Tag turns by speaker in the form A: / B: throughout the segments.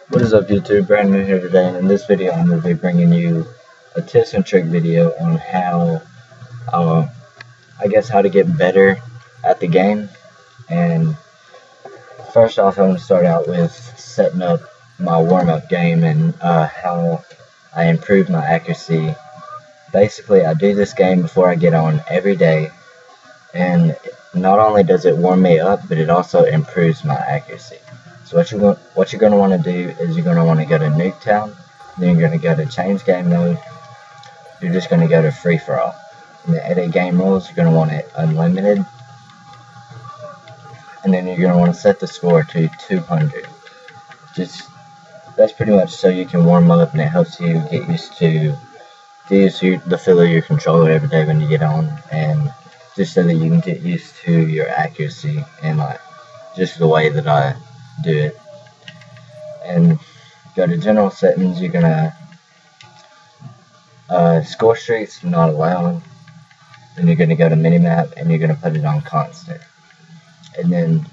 A: What is up YouTube, Brandon here today, and in this video I'm going to be bringing you a tips and trick video on how, how to get better at the game. And first off, I'm going to start out with setting up my warm-up game and how I improve my accuracy. Basically, I do this game before I get on every day, and not only does it warm me up, but it also improves my accuracy. So what you're going to want to do is you're going to want to go to Nuketown, then you're going to go to change game mode. You're just going to go to free for all. And the edit game rules, you're going to want it unlimited, and then you're going to want to set the score to 200. That's pretty much so you can warm up, and it helps you get used to the feel of your controller every day when you get on, and just so that you can get used to your accuracy and just the way that I do it. And go to general settings. You're gonna score streaks not allowed. Then you're gonna go to minimap and you're gonna put it on constant. And then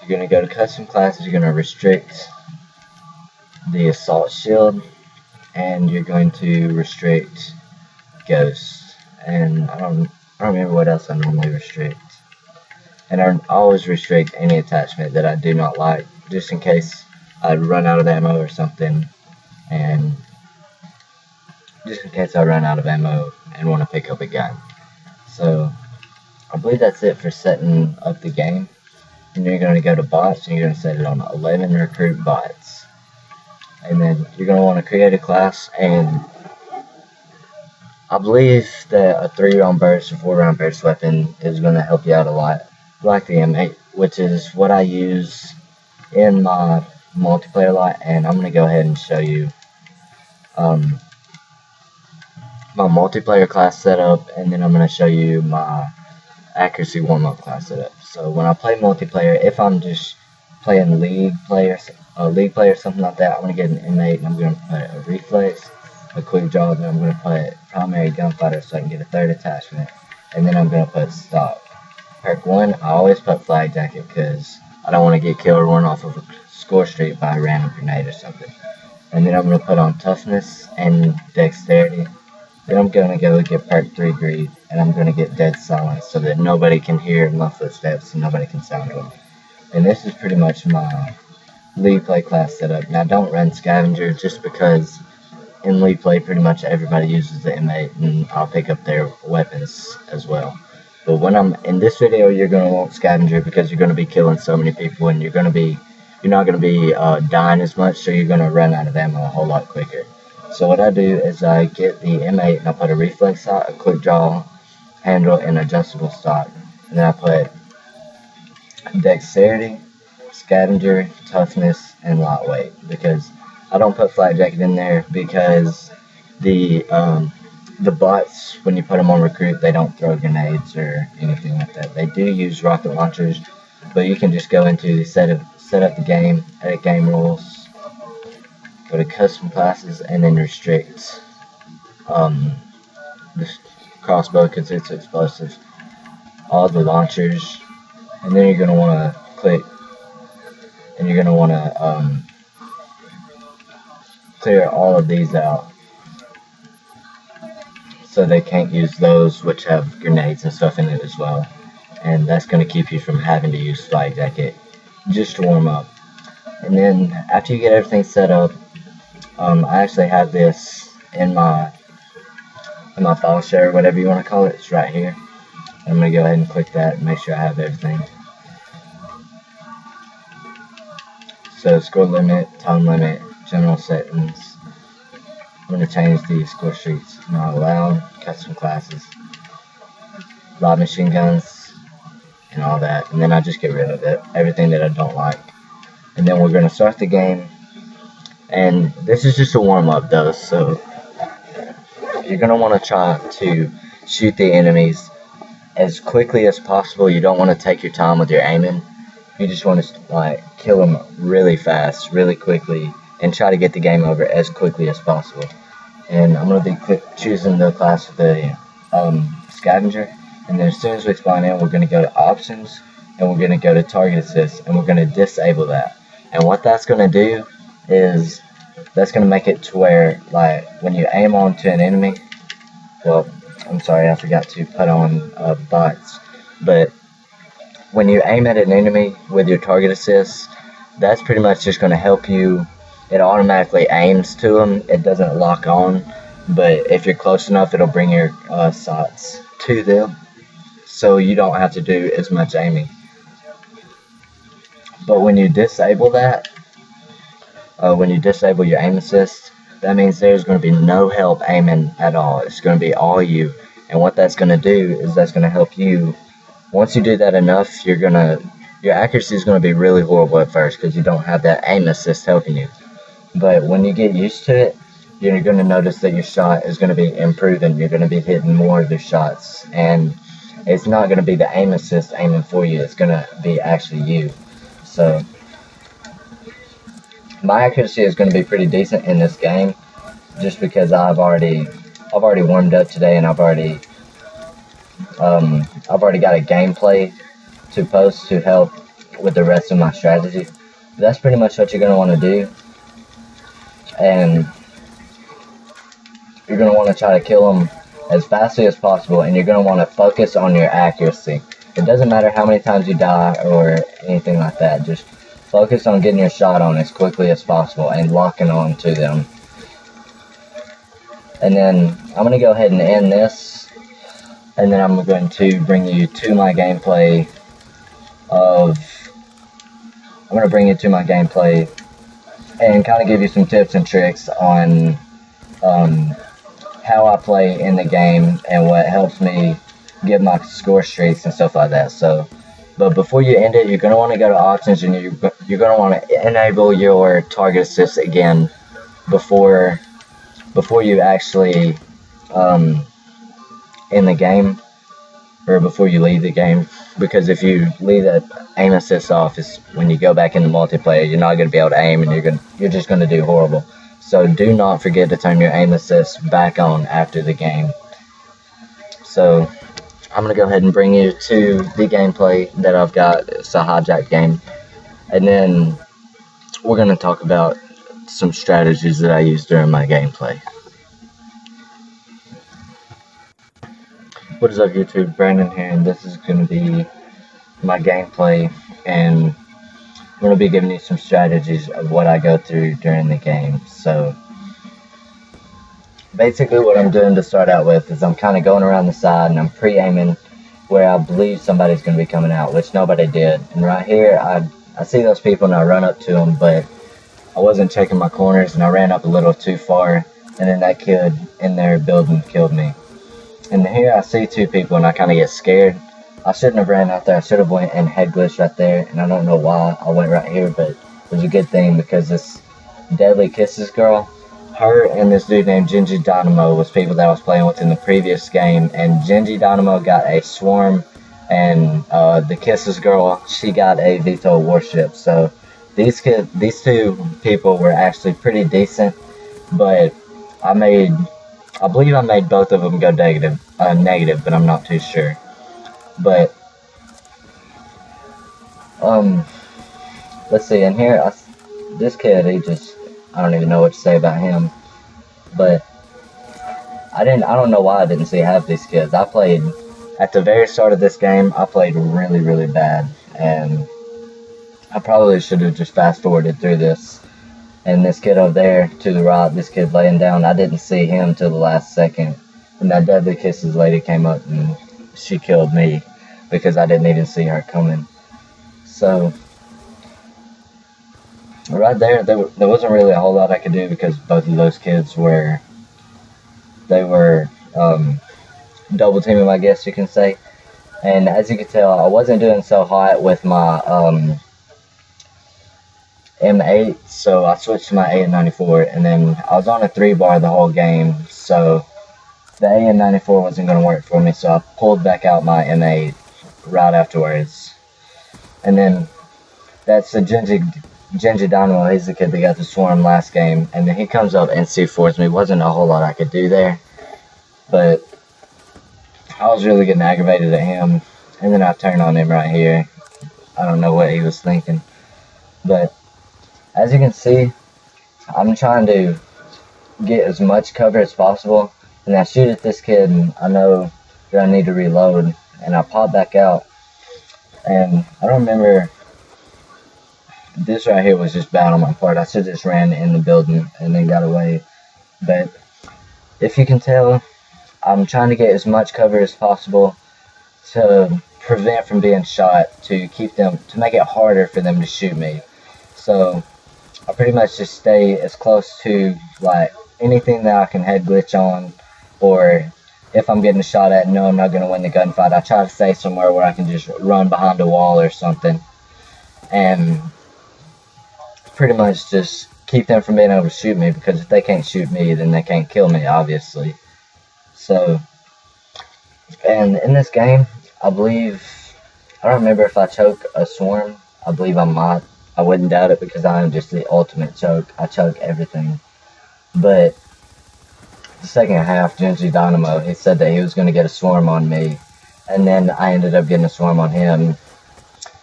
A: you're gonna go to custom classes. You're gonna restrict the assault shield, and you're going to restrict ghost. And I don't remember what else I normally restrict. And I always restrict any attachment that I do not like, just in case I run out of ammo or something, and just in case I run out of ammo and want to pick up a gun. So I believe that's it for setting up the game. And you're going to go to bots, and you're going to set it on 11 recruit bots. And then you're going to want to create a class, and I believe that a 3-round burst or 4-round burst weapon is going to help you out a lot, like the M8, which is what I use in my multiplayer a lot. And I'm going to go ahead and show you my multiplayer class setup, and then I'm going to show you my accuracy warm-up class setup. So when I play multiplayer, if I'm just playing league play or something like that, I'm going to get an M8 and I'm going to put a reflex, a quick draw, then I'm going to put primary gunfighter so I can get a 3rd attachment, and then I'm going to put stock. Perk 1, I always put flag jacket because I don't want to get killed or run off of a score streak by a random grenade or something. And then I'm going to put on toughness and dexterity. Then I'm going to go get perk 3 greed, and I'm going to get dead silence so that nobody can hear my footsteps and nobody can sound them. And this is pretty much my league play class setup. Now don't run scavenger, just because in league play pretty much everybody uses the M8, and I'll pick up their weapons as well. But when I'm in this video, you're going to want scavenger because you're going to be killing so many people, and you're not going to be dying as much, so you're going to run out of ammo a whole lot quicker. So what I do is I get the M8 and I put a reflex stock, a quick draw handle, and adjustable stock. And then I put dexterity, scavenger, toughness, and lightweight, because I don't put flag jacket in there because the bots, when you put them on recruit, they don't throw grenades or anything like that. They do use rocket launchers, but you can just go into the set up the game, edit game rules, go to custom classes, and then restrict the crossbow because it's explosive, all the launchers. And then you're going to want to click, and you're going to want to clear all of these out so they can't use those, which have grenades and stuff in it as well. And that's going to keep you from having to use flag jacket just to warm up. And then after you get everything set up, I actually have this in my file share, whatever you want to call it. It's right here. I'm going to go ahead and click that and make sure I have everything. So score limit, time limit, general settings. I'm going to change the score streaks not allowed, custom classes, live machine guns, and all that. And then I just get rid of everything that I don't like. And then we're going to start the game. And this is just a warm-up though, so you're going to want to try to shoot the enemies as quickly as possible. You don't want to take your time with your aiming. You just want to kill them really fast, really quickly, and try to get the game over as quickly as possible. And I'm going to be choosing the class with the scavenger. And then as soon as we spawn in, we're going to go to options, and we're going to go to target assist, and we're going to disable that. And what that's going to do is that's going to make it to where, like, when you aim onto an enemy, well, I'm sorry, I forgot to put on bots, but when you aim at an enemy with your target assist, that's pretty much just going to help you. It automatically aims to them. It doesn't lock on, but if you're close enough, it'll bring your shots to them, so you don't have to do as much aiming. But when you disable that, when you disable your aim assist, that means there's going to be no help aiming at all. It's going to be all you. And what that's going to do is that's going to help you. Once you do that enough, your accuracy is going to be really horrible at first because you don't have that aim assist helping you. But when you get used to it, you're going to notice that your shot is going to be improving. You're going to be hitting more of your shots. And it's not going to be the aim assist aiming for you. It's going to be actually you. So my accuracy is going to be pretty decent in this game, just because I've already warmed up today, and I've already got a gameplay to post to help with the rest of my strategy. That's pretty much what you're going to want to do, and you're going to want to try to kill them as fastly as possible, and you're going to want to focus on your accuracy. It doesn't matter how many times you die or anything like that. Just focus on getting your shot on as quickly as possible and locking on to them. And then I'm going to go ahead and end this, and then I'm going to bring you to my gameplay and kind of give you some tips and tricks on how I play in the game and what helps me get my score streaks and stuff like that. So, but before you end it, you're going to want to go to options, and you're going to want to enable your target assist again before you actually in the game, or before you leave the game, because if you leave that aim assist off, is when you go back into multiplayer, you're not going to be able to aim, and you're just going to do horrible. So do not forget to turn your aim assist back on after the game. So I'm going to go ahead and bring you to the gameplay that I've got. It's a hijack game, and then we're going to talk about some strategies that I use during my gameplay. What is up, YouTube? Brandon here, and this is going to be my gameplay, and I'm going to be giving you some strategies of what I go through during the game. So basically what I'm doing to start out with is I'm kind of going around the side, and I'm pre-aiming where I believe somebody's going to be coming out, which nobody did. And right here, I see those people, and I run up to them, but I wasn't checking my corners, and I ran up a little too far, and then that kid in their building killed me. And here I see two people, and I kind of get scared. I shouldn't have ran out there. I should have went and head glitched right there, and I don't know why I went right here, but it was a good thing, because this Deadly Kisses girl, her and this dude named Genji Dynamo was people that I was playing with in the previous game, and Genji Dynamo got a swarm, and the Kisses girl, she got a VTOL warship. So these two people were actually pretty decent, but I believe I made both of them go negative, but I'm not too sure. But let's see. In here, this kid, I don't even know what to say about him. But I don't know why I didn't see half these kids. I played at the very start of this game. I played really, really bad, and I probably should have just fast forwarded through this. And this kid over there to the right, this kid laying down, I didn't see him till the last second. And that Deadly Kisses lady came up, and she killed me because I didn't even see her coming. So right there wasn't really a whole lot I could do, because both of those kids were double teaming, I guess you can say. And as you can tell, I wasn't doing so hot with my M8, so I switched to my AN94, and then I was on a 3-bar the whole game, so the AN94 wasn't going to work for me, so I pulled back out my M8 right afterwards. And then that's the Genji Dynamo. He's the kid that got the swarm last game, and then he comes up and C4s me. Wasn't a whole lot I could do there, but I was really getting aggravated at him, and then I turned on him right here. I don't know what he was thinking, but as you can see, I'm trying to get as much cover as possible, and I shoot at this kid, and I know that I need to reload, and I pop back out, and I don't remember. This right here was just bad on my part. I should have just ran in the building and then got away. But if you can tell, I'm trying to get as much cover as possible to prevent from being shot, to make it harder for them to shoot me. So I pretty much just stay as close to like anything that I can head glitch on, or if I'm getting shot at and know I'm not going to win the gunfight, I try to stay somewhere where I can just run behind a wall or something, and pretty much just keep them from being able to shoot me, because if they can't shoot me, then they can't kill me, obviously. So, and in this game, I believe, I don't remember if I choke a swarm. I believe I might. I wouldn't doubt it, because I am just the ultimate choke. I choke everything. But the second half, Genji Dynamo, he said that he was going to get a swarm on me, and then I ended up getting a swarm on him.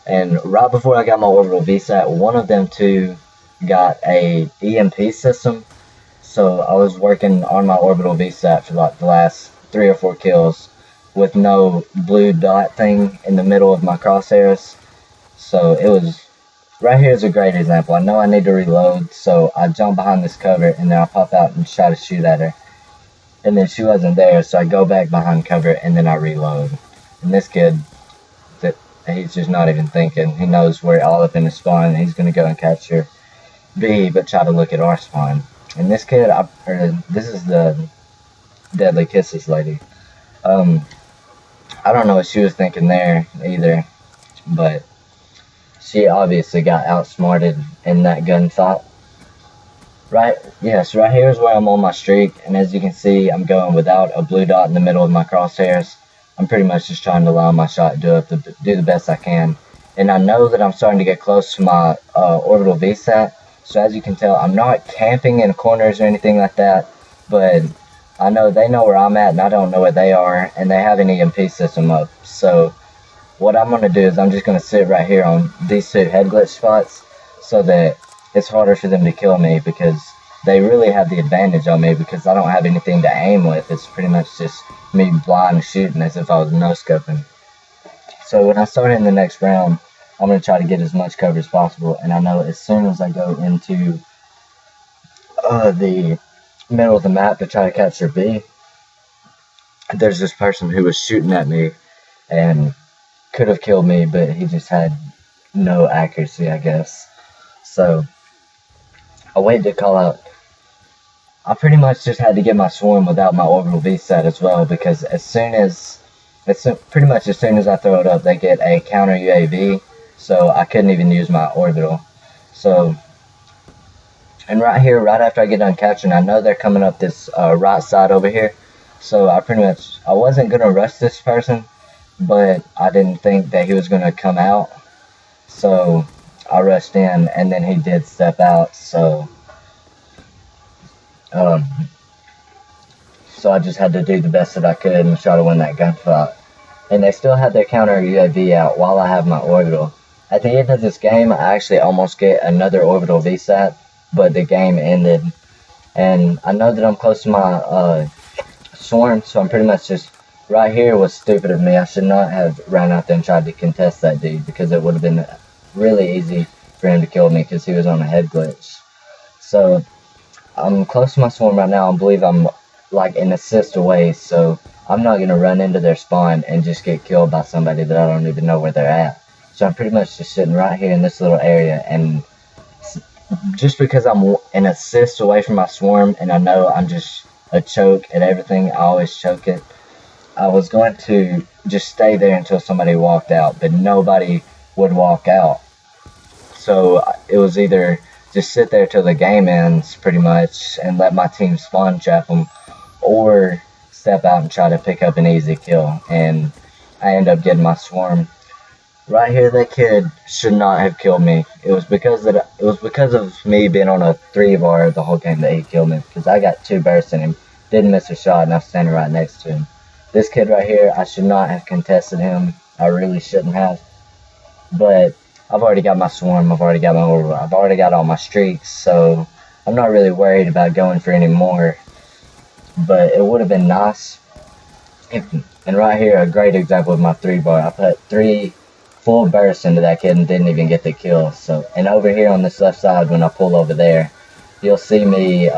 A: And right before I got my orbital VSAT, one of them two got a EMP system. So I was working on my orbital VSAT for like the last 3 or 4 kills with no blue dot thing in the middle of my crosshairs. So it was, right here is a great example. I know I need to reload, so I jump behind this cover, and then I pop out and try to shoot at her. And then she wasn't there, so I go back behind cover, and then I reload. And this kid, he's just not even thinking. He knows we're all up in the spawn, and he's going to go and capture B, but try to look at our spawn. And this kid, this is the Deadly Kisses lady. I don't know what she was thinking there either, but she obviously got outsmarted in that gunfight. Right, yes, right here is where I'm on my streak, and as you can see, I'm going without a blue dot in the middle of my crosshairs. I'm pretty much just trying to line my shot, do the best I can. And I know that I'm starting to get close to my orbital VSAT, so as you can tell, I'm not camping in corners or anything like that, but I know they know where I'm at, and I don't know where they are, and they have an EMP system up. So what I'm going to do is I'm just going to sit right here on these 2 head glitch spots, so that it's harder for them to kill me, because they really have the advantage on me, because I don't have anything to aim with. It's pretty much just me blind shooting as if I was no-scoping. So when I start in the next round, I'm going to try to get as much cover as possible, and I know as soon as I go into the middle of the map to try to capture B, there's this person who was shooting at me and could have killed me, but he just had no accuracy, I guess. So I waited to call out. I pretty much just had to get my swarm without my orbital VSAT as well, because pretty much as soon as I throw it up, they get a counter UAV, so I couldn't even use my orbital. So, and right here, right after I get done catching, I know they're coming up this right side over here, so I wasn't going to rush this person, but I didn't think that he was going to come out, so I rushed in, and then he did step out, so I just had to do the best that I could and try to win that gunfight. And they still had their counter UAV out while I have my orbital. At the end of this game, I actually almost get another orbital VSAT, but the game ended. And I know that I'm close to my swarm, so I'm pretty much just right here. Was stupid of me. I should not have ran out there and tried to contest that dude, because it would have been really easy for him to kill me, because he was on a head glitch. So I'm close to my swarm right now. I believe I'm like an assist away, so I'm not going to run into their spawn and just get killed by somebody that I don't even know where they're at. So I'm pretty much just sitting right here in this little area, and just because I'm an assist away from my swarm, and I know I'm just a choke at everything, I always choke it, I was going to just stay there until somebody walked out, but nobody would walk out. So it was either just sit there till the game ends, pretty much, and let my team spawn trap them, or step out and try to pick up an easy kill. And I end up getting my swarm. Right here, that kid should not have killed me. It was because of me being on a 3-bar the whole game that he killed me, because I got 2 bursts in him, didn't miss a shot, and I was standing right next to him. This kid right here, I should not have contested him. I really shouldn't have. But I've already got my swarm, I've already got my orbital, I've already got all my streaks, so I'm not really worried about going for any more. But it would have been nice if, and right here, a great example of my 3-bar. I put 3 full bursts into that kid and didn't even get the kill. So, and over here on this left side, when I pull over there, you'll see me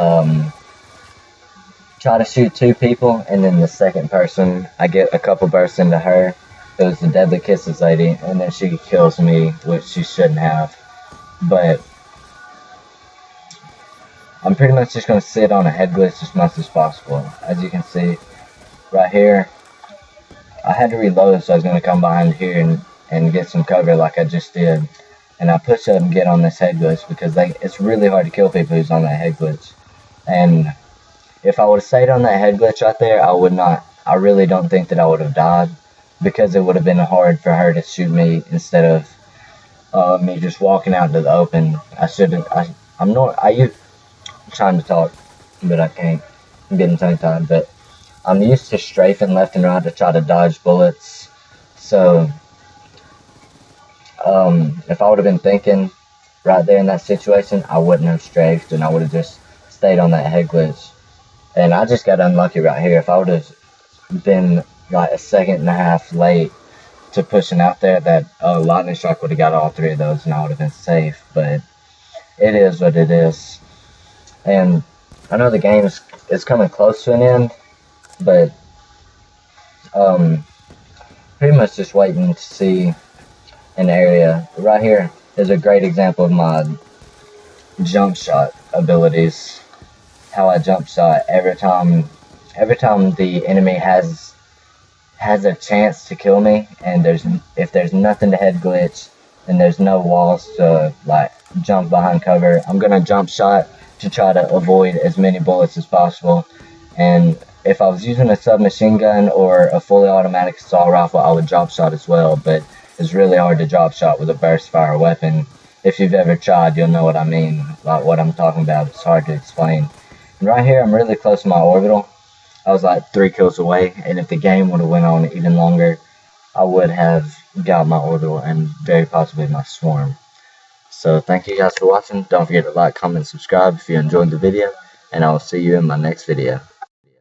A: try to shoot 2 people, and then the second person, I get a couple bursts into her. It was the Deadly Kisses lady, and then she kills me, which she shouldn't have. But I'm pretty much just going to sit on a head glitch as much as possible. As you can see right here, I had to reload, so I was going to come behind here and get some cover like I just did. And I push up and get on this head glitch because it's really hard to kill people who's on that head glitch. And if I would have stayed on that head glitch right there, I really don't think that I would have died, because it would have been hard for her to shoot me instead of me just walking out into the open. I'm trying to talk, but I can't. I'm getting tongue-tied, but I'm used to strafing left and right to try to dodge bullets. So, if I would have been thinking right there in that situation, I wouldn't have strafed, and I would have just stayed on that head glitch. And I just got unlucky right here. If I would have been like a second and a half late to pushing out there, that lightning strike would have got all 3 of those, and I would have been safe. But it is what it is. And I know the game is coming close to an end, but pretty much just waiting to see an area. Right here is a great example of my jump shot abilities. How I jump shot every time the enemy has a chance to kill me, and if there's nothing to head glitch and there's no walls to like jump behind cover, I'm gonna jump shot to try to avoid as many bullets as possible. And if I was using a submachine gun or a fully automatic assault rifle, I would drop shot as well, but it's really hard to drop shot with a burst fire weapon. If you've ever tried, you'll know what I mean, like what I'm talking about. It's hard to explain. And right here, I'm really close to my orbital. I was like 3 kills away, and if the game would have went on even longer, I would have got my orbital and very possibly my swarm. So thank you guys for watching. Don't forget to like, comment, and subscribe if you enjoyed the video, and I will see you in my next video.